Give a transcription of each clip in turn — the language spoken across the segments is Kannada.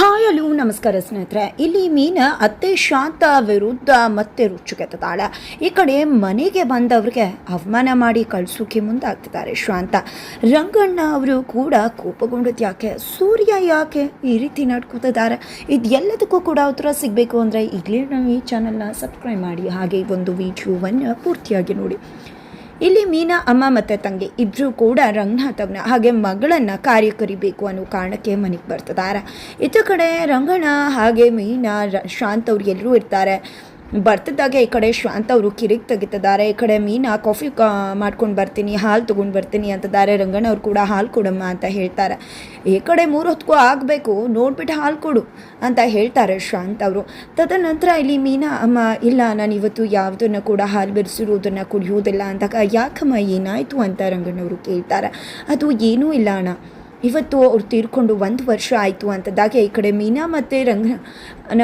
ಹಾಯ್ ಹಲೋ ನಮಸ್ಕಾರ ಸ್ನೇಹಿತರೆ. ಇಲ್ಲಿ ಮೀನಾ ಅತ್ತೆ ಶಾಂತ ವಿರುದ್ಧ ಮತ್ತೆ ರುಚಿಗೆತ್ತಿದ್ದಾಳೆ. ಈ ಕಡೆ ಮನೆಗೆ ಬಂದವ್ರಿಗೆ ಅವಮಾನ ಮಾಡಿ ಕಳಿಸೋಕೆ ಮುಂದಾಗ್ತಿದ್ದಾರೆ ಶಾಂತ. ರಂಗಣ್ಣ ಅವರು ಕೂಡ ಕೋಪಗೊಂಡದ್ದು ಯಾಕೆ, ಸೂರ್ಯ ಯಾಕೆ ಈ ರೀತಿ ನಡ್ಕೋತಿದ್ದಾರೆ, ಇದು ಎಲ್ಲದಕ್ಕೂ ಕೂಡ ಉತ್ತರ ಸಿಗಬೇಕು ಅಂದರೆ ಈಗಲೇ ನಾವು ಈ ಚಾನಲ್ನ ಸಬ್ಸ್ಕ್ರೈಬ್ ಮಾಡಿ, ಹಾಗೆ ಒಂದು ವಿಡಿಯೋವನ್ನು ಪೂರ್ತಿಯಾಗಿ ನೋಡಿ. ಇಲ್ಲಿ ಮೀನಾ ಅಮ್ಮ ಮತ್ತು ತಂಗಿ ಇಬ್ಬರು ಕೂಡ ರಂಗನಾಥವ್ನ ಹಾಗೆ ಮಗಳನ್ನು ಕಾರ್ಯ ಕರಿಬೇಕು ಅನ್ನೋ ಕಾರಣಕ್ಕೆ ಮನೆಗೆ ಬರ್ತಿದ್ದಾರೆ. ಇತ್ತ ಕಡೆ ರಂಗಣ್ಣ ಹಾಗೆ ಮೀನಾ ಶಾಂತ್ ಅವ್ರು ಎಲ್ಲರೂ ಇರ್ತಾರೆ. ಬರ್ತಿದ್ದಾಗೆ ಈ ಕಡೆ ಶಾಂತ ಅವರು ಕಿರಿಕ್ ತೆಗಿತಿದ್ದಾರೆ. ಈ ಕಡೆ ಮೀನಾ ಕಾಫಿ ಮಾಡ್ಕೊಂಡು ಬರ್ತೀನಿ, ಹಾಲು ತೊಗೊಂಡು ಬರ್ತೀನಿ ಅಂತಿದ್ದಾರೆ. ರಂಗಣ್ಣ ಅವ್ರು ಕೂಡ ಹಾಲು ಕೊಡಮ್ಮ ಅಂತ ಹೇಳ್ತಾರೆ. ಈ ಕಡೆ 3 ಹೊತ್ತಿಗೂ ಆಗಬೇಕು, ನೋಡ್ಬಿಟ್ಟು ಹಾಲು ಕೊಡು ಅಂತ ಹೇಳ್ತಾರೆ ಶಾಂತ ಅವರು. ತದನಂತರ ಇಲ್ಲಿ ಮೀನಾ ಅಮ್ಮ ಇಲ್ಲ, ನಾನು ಇವತ್ತು ಯಾವುದನ್ನು ಕೂಡ ಹಾಲು ಬೆರೆಸಿರೋದನ್ನು ಕುಡಿಯೋದಿಲ್ಲ ಅಂದಾಗ ಯಾಕಮ್ಮ ಏನಾಯಿತು ಅಂತ ರಂಗಣ್ಣವರು ಕೇಳ್ತಾರೆ. ಅದು ಏನೂ ಇಲ್ಲ ಅಣ್ಣ, ಇವತ್ತು ಅವ್ರು ತೀರ್ಕೊಂಡು 1 ವರ್ಷ ಆಯಿತು ಅಂತದಾಗೆ ಈ ಕಡೆ ಮೀನಾ ಮತ್ತು ರಂಗನ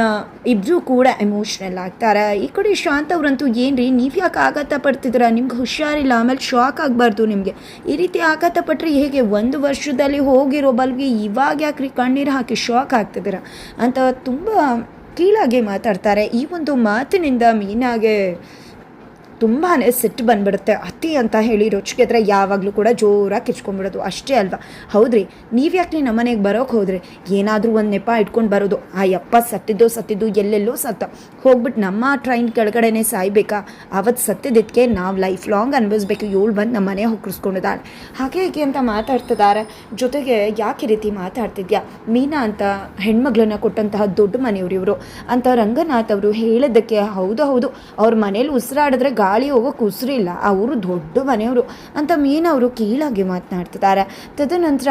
ಇಬ್ಬರೂ ಕೂಡ ಎಮೋಷ್ನಲ್ ಆಗ್ತಾರೆ. ಈ ಕಡೆ ಶಾಂತ ಅವ್ರಂತೂ ಏನು ರೀ, ನೀವು ಯಾಕೆ ಆಘಾತ ಪಡ್ತಿದ್ದೀರಾ, ನಿಮ್ಗೆ ಹುಷಾರಿಲ್ಲ, ಆಮೇಲೆ ಶಾಕ್ ಆಗಬಾರ್ದು ನಿಮಗೆ, ಈ ರೀತಿ ಆಘಾತ ಪಟ್ಟರೆ ಹೇಗೆ, 1 ವರ್ಷದಲ್ಲಿ ಹೋಗಿರೋ ಬಲ್ಗೆ ಇವಾಗ ಯಾಕ್ರಿ ಕಣ್ಣೀರು ಹಾಕಿ ಶಾಕ್ ಆಗ್ತಿದ್ದೀರಾ ಅಂತ ತುಂಬ ಕೀಳಾಗೆ ಮಾತಾಡ್ತಾರೆ. ಈ ಒಂದು ಮಾತಿನಿಂದ ಮೀನಾಗೆ ತುಂಬಾ ಸಿಟ್ಟು ಬಂದುಬಿಡುತ್ತೆ. ಅತಿ ಅಂತ ಹೇಳಿ ರುಚಿಗೆದ್ರೆ ಯಾವಾಗಲೂ ಕೂಡ ಜೋರಾಗಿ ಕಿಚ್ಕೊಂಡ್ಬಿಡೋದು ಅಷ್ಟೇ ಅಲ್ವಾ. ಹೌದ್ರಿ, ನೀವು ಯಾಕೆ ನಮ್ಮ ಮನೆಗೆ ಬರೋಕ್ಕೆ ಹೋದ್ರಿ, ಏನಾದರೂ ಒಂದು ನೆಪ ಇಟ್ಕೊಂಡು ಬರೋದು, ಆ ಯಪ್ಪ ಸತ್ತಿದ್ದು ಎಲ್ಲೆಲ್ಲೋ ಸತ್ತ ಹೋಗ್ಬಿಟ್ಟು ನಮ್ಮ ಟ್ರೈನ್ ಕೆಳಗಡೆನೇ ಸಾಯ್ಬೇಕಾ, ಅವತ್ತು ಸತ್ತಿದ್ದಕ್ಕೆ ನಾವು ಲೈಫ್ ಲಾಂಗ್ ಅನ್ಭವಿಸ್ಬೇಕು, ಇವಳು ಬಂದು ನಮ್ಮ ಮನೆ ಹೊಕ್ಕಿಸ್ಕೊಂಡಿದ್ದಾಳೆ ಹಾಗೆ ಹೀಗೆ ಅಂತ ಮಾತಾಡ್ತಿದ್ದಾರೆ. ಜೊತೆಗೆ ಯಾಕೆ ರೀತಿ ಮಾತಾಡ್ತಿದ್ಯಾ, ಮೀನಾ ಅಂತ ಹೆಣ್ಮಗಳನ್ನ ಕೊಟ್ಟಂತಹ ದೊಡ್ಡ ಮನೆಯವರು ಇವರು ಅಂತ ರಂಗನಾಥ್ ಅವರು ಹೇಳಿದ್ದಕ್ಕೆ ಹೌದು ಅವ್ರ ಮನೇಲಿ ಉಸಿರಾಡಿದ್ರೆ ಗಾಳಿ ಹೋಗೋಕೆ ಉಸಿರಿಲ್ಲ, ಅವರು ದೊಡ್ಡ ಮನೆಯವರು ಅಂತ ಮೀನವರು ಕೀಳಾಗಿ ಮಾತನಾಡ್ತಿದ್ದಾರೆ. ತದನಂತರ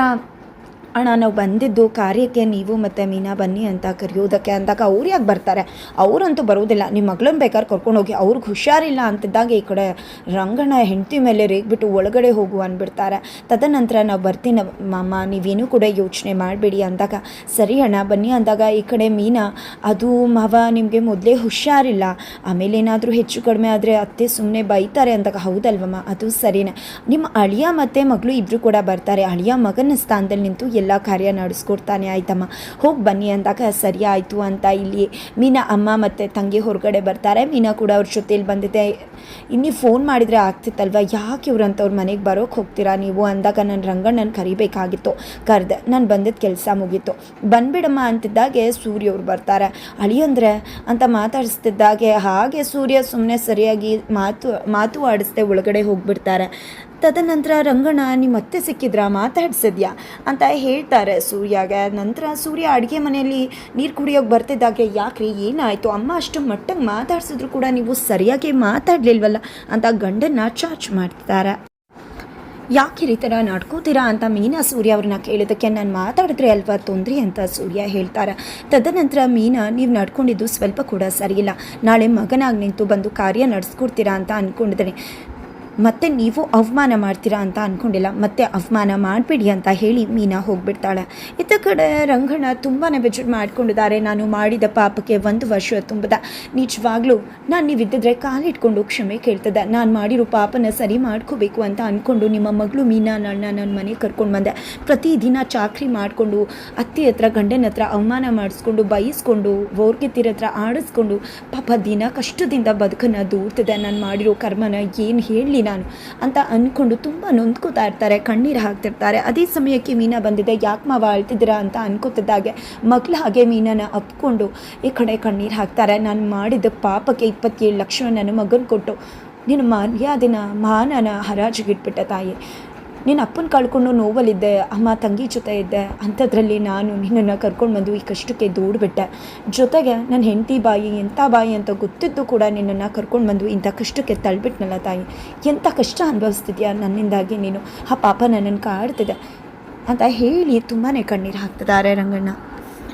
ಅಣ್ಣ ನಾವು ಬಂದಿದ್ದು ಕಾರ್ಯಕ್ಕೆ ನೀವು ಮತ್ತು ಮೀನಾ ಬನ್ನಿ ಅಂತ ಕರೆಯೋದಕ್ಕೆ ಅಂದಾಗ ಅವ್ರು ಯಾಕೆ ಬರ್ತಾರೆ, ಅವರಂತೂ ಬರೋದಿಲ್ಲ, ನಿಮ್ಮ ಮಗಳನ್ನ ಬೇಕಾದ್ರೆ ಕರ್ಕೊಂಡೋಗಿ, ಅವ್ರಿಗೆ ಹುಷಾರಿಲ್ಲ ಅಂತಿದ್ದಾಗ ಈ ಕಡೆ ರಂಗಣ್ಣ ಹೆಂಡತಿ ಮೇಲೆ ರೇಗ್ಬಿಟ್ಟು ಒಳಗಡೆ ಹೋಗು ಅಂದ್ಬಿಡ್ತಾರೆ. ತದನಂತರ ನಾವು ಬರ್ತೀನಿ ಮಾಮ, ನೀವೇನೂ ಕೂಡ ಯೋಚನೆ ಮಾಡಬೇಡಿ ಅಂದಾಗ ಸರಿ ಅಣ್ಣ ಬನ್ನಿ ಅಂದಾಗ ಈ ಕಡೆ ಮೀನಾ ಅದು ಮಾವ ನಿಮಗೆ ಮೊದಲೇ ಹುಷಾರಿಲ್ಲ, ಆಮೇಲೆ ಏನಾದರೂ ಹೆಚ್ಚು ಕಡಿಮೆ ಆದರೆ ಅತ್ತೆ ಸುಮ್ಮನೆ ಬೈತಾರೆ ಅಂದಾಗ ಹೌದಲ್ವಮ್ಮ ಅದು ಸರಿನೇ, ನಿಮ್ಮ ಅಳಿಯ ಮತ್ತು ಮಗಳು ಇಬ್ಬರು ಕೂಡ ಬರ್ತಾರೆ, ಅಳಿಯ ಮಗನ ಸ್ಥಾನದಲ್ಲಿ ನಿಂತು ಎಲ್ಲ ಕಾರ್ಯ ನಡೆಸ್ಕೊಡ್ತಾನೆ ಆಯ್ತಮ್ಮ, ಹೋಗಿ ಬನ್ನಿ ಅಂದಾಗ ಸರಿ ಆಯಿತು ಅಂತ ಇಲ್ಲಿ ಮೀನಾ ಅಮ್ಮ ಮತ್ತು ತಂಗಿ ಹೊರಗಡೆ ಬರ್ತಾರೆ. ಮೀನಾ ಕೂಡ ಅವ್ರ ಜೊತೇಲಿ ಬಂದಿದೆ. ಇನ್ನೀ ಫೋನ್ ಮಾಡಿದರೆ ಆಗ್ತಿತ್ತಲ್ವ, ಯಾಕೆ ಇವ್ರಂತವ್ರ ಮನೆಗೆ ಬರೋಕ್ಕೆ ಹೋಗ್ತೀರಾ ನೀವು ಅಂದಾಗ ನಾನು ರಂಗಣ್ಣನ ಕರಿಬೇಕಾಗಿತ್ತು, ಕರೆದೆ, ನಾನು ಬಂದಿದ್ದ ಕೆಲಸ ಮುಗೀತು, ಬಂದ್ಬಿಡಮ್ಮ ಅಂತಿದ್ದಾಗೆ ಸೂರ್ಯ ಅವ್ರು ಬರ್ತಾರೆ. ಅಳಿಯಂದ್ರೆ ಅಂತ ಮಾತಾಡಿಸ್ತಿದ್ದಾಗೆ ಹಾಗೆ ಸೂರ್ಯ ಸುಮ್ಮನೆ ಸರಿಯಾಗಿ ಮಾತು ಆಡಿಸ್ದೆ ಒಳಗಡೆ ಹೋಗ್ಬಿಡ್ತಾರೆ. ತದನಂತರ ರಂಗಣ್ಣ ನಿಮ್ಮ ಅತ್ತೆ ಸಿಕ್ಕಿದ್ರಾ, ಮಾತಾಡ್ಸಿದ್ಯಾ ಅಂತ ಹೇಳ್ತಾರೆ ಸೂರ್ಯಾಗೆ. ನಂತರ ಸೂರ್ಯ ಅಡುಗೆ ಮನೆಯಲ್ಲಿ ನೀರು ಕುಡಿಯೋಕೆ ಬರ್ತಿದ್ದಾಗೆ ಯಾಕ್ರಿ ಏನಾಯಿತು, ಅಮ್ಮ ಅಷ್ಟು ಮಟ್ಟಿಗೆ ಮಾತಾಡ್ಸಿದ್ರು ಕೂಡ ನೀವು ಸರಿಯಾಗಿ ಮಾತಾಡಲಿಲ್ವಲ್ಲ ಅಂತ ಗಂಡನ್ನ ಚಾರ್ಜ್ ಮಾಡ್ತಾರೆ. ಯಾಕೆ ಈ ಥರ ನಡ್ಕೋತೀರಾ ಅಂತ ಮೀನಾ ಸೂರ್ಯ ಅವ್ರನ್ನ ಕೇಳಿದ್ದಕ್ಕೆ ನಾನು ಮಾತಾಡಿದ್ರೆ ಅಲ್ವಾ ತೊಂದರೆ ಅಂತ ಸೂರ್ಯ ಹೇಳ್ತಾರೆ. ತದನಂತರ ಮೀನಾ ನೀವು ನಡ್ಕೊಂಡಿದ್ದು ಸ್ವಲ್ಪ ಕೂಡ ಸರಿಯಿಲ್ಲ, ನಾಳೆ ಮಗನಾಗಿ ನಿಂತು ಬಂದು ಕಾರ್ಯ ನಡೆಸ್ಕೊಡ್ತೀರಾ ಅಂತ ಅಂದ್ಕೊಂಡಿದ್ದೀನಿ, ಮತ್ತೆ ನೀವು ಅವಮಾನ ಮಾಡ್ತೀರಾ ಅಂತ ಅಂದ್ಕೊಂಡಿಲ್ಲ, ಮತ್ತೆ ಅವಮಾನ ಮಾಡಬೇಡಿ ಅಂತ ಹೇಳಿ ಮೀನಾ ಹೋಗಿಬಿಡ್ತಾಳೆ. ಇತ್ತ ಕಡೆ ರಂಗಣ್ಣ ತುಂಬಾ ಬೇಜಾರು ಮಾಡ್ಕೊಂಡಿದ್ದಾರೆ. ನಾನು ಮಾಡಿದ ಪಾಪಕ್ಕೆ 1 ವರ್ಷ ತುಂಬದ, ನಿಜವಾಗ್ಲೂ ನಾನು ನೀವಿದ್ದಿದ್ರೆ ಕಾಲಿಟ್ಕೊಂಡು ಕ್ಷಮೆ ಕೇಳ್ತದೆ, ನಾನು ಮಾಡಿರೋ ಪಾಪನ ಸರಿ ಮಾಡ್ಕೋಬೇಕು ಅಂತ ಅಂದ್ಕೊಂಡು ನಿಮ್ಮ ಮಗಳು ಮೀನಾ ನನ್ನ ಮನೆಗೆ ಕರ್ಕೊಂಡು ಬಂದೆ. ಪ್ರತಿದಿನ ಚಾಕ್ರಿ ಮಾಡಿಕೊಂಡು ಅತ್ತೆ ಹತ್ರ ಗಂಡನ ಹತ್ರ ಅವಮಾನ ಮಾಡಿಸ್ಕೊಂಡು ಬೈಸ್ಕೊಂಡು ಬೋರ್ಗೆತ್ತಿರ ಹತ್ರ ಆಡಿಸ್ಕೊಂಡು ಪಾಪ ದಿನ ಕಷ್ಟದಿಂದ ಬದುಕನ್ನು ದೂರ್ತಿದೆ. ನಾನು ಮಾಡಿರೋ ಕರ್ಮನ ಏನು ಹೇಳಲಿ ನಾನು ಅಂತ ಅಂದ್ಕೊಂಡು ತುಂಬ ನೊಂದ್ಕೋತಾ ಇರ್ತಾರೆ, ಕಣ್ಣೀರು ಹಾಕ್ತಿರ್ತಾರೆ. ಅದೇ ಸಮಯಕ್ಕೆ ಮೀನಾ ಬಂದಿದೆ. ಯಾಕೆ ಮಾವ ಅಳ್ತಿದ್ದೀರಾ ಅಂತ ಅನ್ಕೋತಿದ್ದಾಗೆ ಮಗಳು ಹಾಗೆ ಮೀನಾನ ಅಪ್ಕೊಂಡು ಈ ಕಡೆ ಕಣ್ಣೀರು ಹಾಕ್ತಾರೆ. ನಾನು ಮಾಡಿದ ಪಾಪಕ್ಕೆ 27 ಲಕ್ಷ ನನ್ನ ಮಗನ ಕೊಟ್ಟು ನಿನ್ನ ಮರ್ಯಾದೆನ ಮಾನನ ಹರಾಜಿಗಿಟ್ಬಿಟ್ಟೆ ತಾಯಿ, ನಿನ್ನ ಅಪ್ಪನ ಕಳ್ಕೊಂಡು ನೋವಲ್ಲಿದ್ದೆ, ಅಮ್ಮ ತಂಗಿ ಜೊತೆ ಇದ್ದೆ, ಅಂಥದ್ರಲ್ಲಿ ನಾನು ನಿನ್ನನ್ನು ಕರ್ಕೊಂಡು ಬಂದು ಈ ಕಷ್ಟಕ್ಕೆ ದೂಡ್ಬಿಟ್ಟೆ, ಜೊತೆಗೆ ನನ್ನ ಹೆಂಡತಿ ಬಾಯಿ ಎಂಥ ಬಾಯಿ ಅಂತ ಗೊತ್ತಿದ್ದು ಕೂಡ ನಿನ್ನನ್ನು ಕರ್ಕೊಂಡು ಬಂದು ಇಂಥ ಕಷ್ಟಕ್ಕೆ ತಳ್ಬಿಟ್ನಲ್ಲ ತಾಯಿ, ಎಂಥ ಕಷ್ಟ ಅನುಭವಿಸ್ತಿದ್ಯಾ ನನ್ನಿಂದಾಗಿ ನೀನು, ಆ ಪಾಪ ನನ್ನನ್ನು ಕಾಡ್ತಿದೆ ಅಂತ ಹೇಳಿ ತುಂಬಾ ಕಣ್ಣೀರು ಹಾಕ್ತಿದ್ದಾರೆ ರಂಗಣ್ಣ.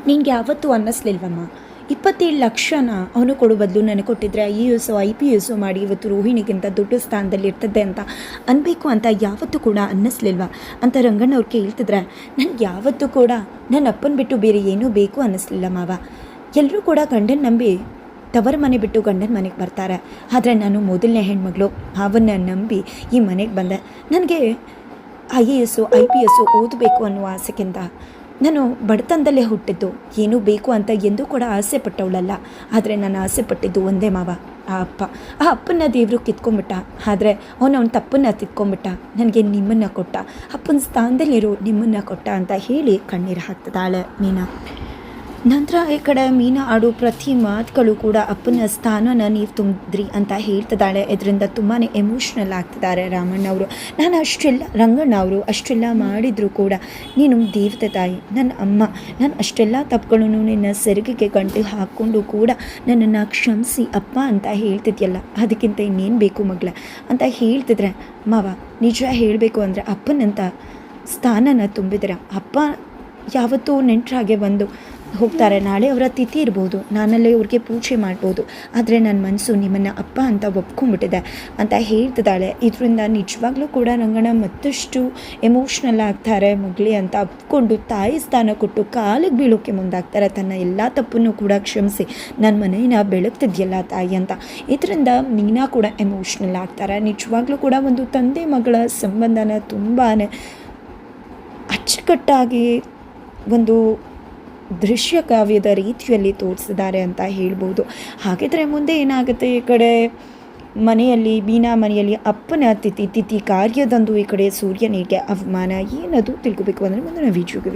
ನಿನಗೆ ಯಾವತ್ತೂ ಅನ್ನಿಸ್ಲಿಲ್ವಮ್ಮ 27 ಲಕ್ಷನ ಅವನು ಕೊಡೋ ಬದಲು ನನಗೆ ಕೊಟ್ಟಿದ್ರೆ IAS IPS ಮಾಡಿ ಇವತ್ತು ರೋಹಿಣಿಗಿಂತ ದೊಡ್ಡ ಸ್ಥಾನದಲ್ಲಿ ಇರ್ತದೆ ಅಂತ ಅನ್ಬೇಕು ಅಂತ ಯಾವತ್ತೂ ಕೂಡ ಅನ್ನಿಸ್ಲಿಲ್ವಾ ಅಂತ ರಂಗಣ್ಣವ್ರು ಕೇಳ್ತಿದ್ರೆ, ನನಗೆ ಯಾವತ್ತೂ ಕೂಡ ನನ್ನ ಅಪ್ಪನ ಬಿಟ್ಟು ಬೇರೆ ಏನೂ ಬೇಕು ಅನ್ನಿಸ್ಲಿಲ್ಲ ಮಾವ. ಎಲ್ಲರೂ ಕೂಡ ಗಂಡನ ನಂಬಿ ತವರ ಮನೆ ಬಿಟ್ಟು ಗಂಡನ ಮನೆಗೆ ಬರ್ತಾರೆ, ಆದರೆ ನಾನು ಮೊದಲನೇ ಹೆಣ್ಮಗಳು ಅವನ್ನ ನಂಬಿ ಈ ಮನೆಗೆ ಬಂದೆ. ನನಗೆ IAS IPS ಓದಬೇಕು ಅನ್ನೋ ಆಸೆಗಿಂತ ನಾನು ಬಡತನದಲ್ಲೇ ಹುಟ್ಟಿದ್ದು, ಏನೂ ಬೇಕು ಅಂತ ಎಂದೂ ಕೂಡ ಆಸೆ ಪಟ್ಟವಳಲ್ಲ. ಆದರೆ ನಾನು ಆಸೆ ಪಟ್ಟಿದ್ದು ಒಂದೇ ಮಾವ, ಆ ಅಪ್ಪ. ಆ ಅಪ್ಪನ ದೇವರು ಕಿತ್ಕೊಂಬಿಟ್ಟ. ಆದರೆ ಅವನ ತಪ್ಪನ್ನು ತಿದ್ಕೊಂಬಿಟ್ಟ. ನನಗೆ ನಿಮ್ಮನ್ನು ಕೊಟ್ಟ, ಅಪ್ಪನ ಸ್ಥಾನದಲ್ಲಿರೋ ನಿಮ್ಮನ್ನು ಕೊಟ್ಟ ಅಂತ ಹೇಳಿ ಕಣ್ಣೀರು ಹಾಕ್ತಿದ್ದಾಳೆ ಮೀನಾ. ನಂತರ ಈ ಕಡೆ ಮೀನಾ ಆಡೋ ಪ್ರತಿ ಮಾತುಗಳು ಕೂಡ ಅಪ್ಪನ ಸ್ಥಾನನ ನೀವು ತುಂಬಿದ್ರಿ ಅಂತ ಹೇಳ್ತಿದ್ದಾಳೆ. ಇದರಿಂದ ತುಂಬಾ ಎಮೋಷ್ನಲ್ ಆಗ್ತಿದ್ದಾರೆ ರಾಮಣ್ಣ ಅವರು. ನಾನು ಅಷ್ಟೆಲ್ಲ ರಂಗಣ್ಣ ಅವರು ಅಷ್ಟೆಲ್ಲ ಮಾಡಿದರೂ ಕೂಡ ನೀನು ದೇವತೆ ತಾಯಿ, ನನ್ನ ಅಮ್ಮ, ನಾನು ಅಷ್ಟೆಲ್ಲ ತಪ್ಪುಗಳನ್ನು ನಿನ್ನ ಸೆರಗಿಗೆ ಗಂಟೆ ಹಾಕ್ಕೊಂಡು ಕೂಡ ನನ್ನನ್ನು ಕ್ಷಮಿಸಿ ಅಪ್ಪ ಅಂತ ಹೇಳ್ತಿದ್ಯಲ್ಲ, ಅದಕ್ಕಿಂತ ಇನ್ನೇನು ಬೇಕು ಮಗಳ ಅಂತ ಹೇಳ್ತಿದ್ರೆ ಮಾವ, ನಿಜ ಹೇಳಬೇಕು ಅಂದರೆ ಅಪ್ಪನಂತ ಸ್ಥಾನನ ತುಂಬಿದ್ರೆ ಅಪ್ಪ ಯಾವತ್ತೂ ನೆಂಟರಾಗೆ ಬಂದು ಹೋಗ್ತಾರೆ. ನಾಳೆ ಅವರ ತಿಥಿ ಇರ್ಬೋದು, ನಾನಲ್ಲೇ ಅವ್ರಿಗೆ ಪೂಜೆ ಮಾಡ್ಬೋದು, ಆದರೆ ನನ್ನ ಮನಸ್ಸು ನಿಮ್ಮನ್ನು ಅಪ್ಪ ಅಂತ ಒಪ್ಕೊಂಡ್ಬಿಟ್ಟಿದೆ ಅಂತ ಹೇಳ್ತಿದ್ದಾಳೆ. ಇದರಿಂದ ನಿಜವಾಗ್ಲೂ ಕೂಡ ರಂಗಣ್ಣ ಮತ್ತಷ್ಟು ಎಮೋಷ್ನಲ್ ಆಗ್ತಾರೆ. ಮಗಳೇ ಅಂತ ಒಪ್ಕೊಂಡು ತಾಯಿ ಸ್ಥಾನ ಕೊಟ್ಟು ಕಾಲಿಗೆ ಬೀಳೋಕ್ಕೆ ಮುಂದಾಗ್ತಾರೆ. ತನ್ನ ಎಲ್ಲ ತಪ್ಪನ್ನು ಕೂಡ ಕ್ಷಮಿಸಿ ನನ್ನ ಮನೆಯನ್ನು ಬೆಳಗ್ತಿದ್ಯಲ್ಲ ತಾಯಿ ಅಂತ. ಇದರಿಂದ ಮೀನಾ ಕೂಡ ಎಮೋಷ್ನಲ್ ಆಗ್ತಾರೆ. ನಿಜವಾಗ್ಲೂ ಕೂಡ ಒಂದು ತಂದೆ ಮಗಳ ಸಂಬಂಧನ ತುಂಬಾ ಅಚ್ಚುಕಟ್ಟಾಗಿ ಒಂದು ದೃಶ್ಯ ಕಾವ್ಯದ ರೀತಿಯಲ್ಲಿ ತೋರಿಸಿದ್ದಾರೆ ಅಂತ ಹೇಳ್ಬೋದು. ಹಾಗಿದ್ರೆ ಮುಂದೆ ಏನಾಗುತ್ತೆ, ಈ ಕಡೆ ಮನೆಯಲ್ಲಿ ಮೀನಾ ಮನೆಯಲ್ಲಿ ಅಪ್ಪನ ತಿಥಿ ಕಾರ್ಯದಂದು ಈ ಕಡೆ ಸೂರ್ಯನಿಗೆ ಅವಮಾನ, ಏನದು ತಿಳ್ಕೊಬೇಕು ಅಂದರೆ ಮುಂದಿನ ವಿಡಿಯೋಗೆ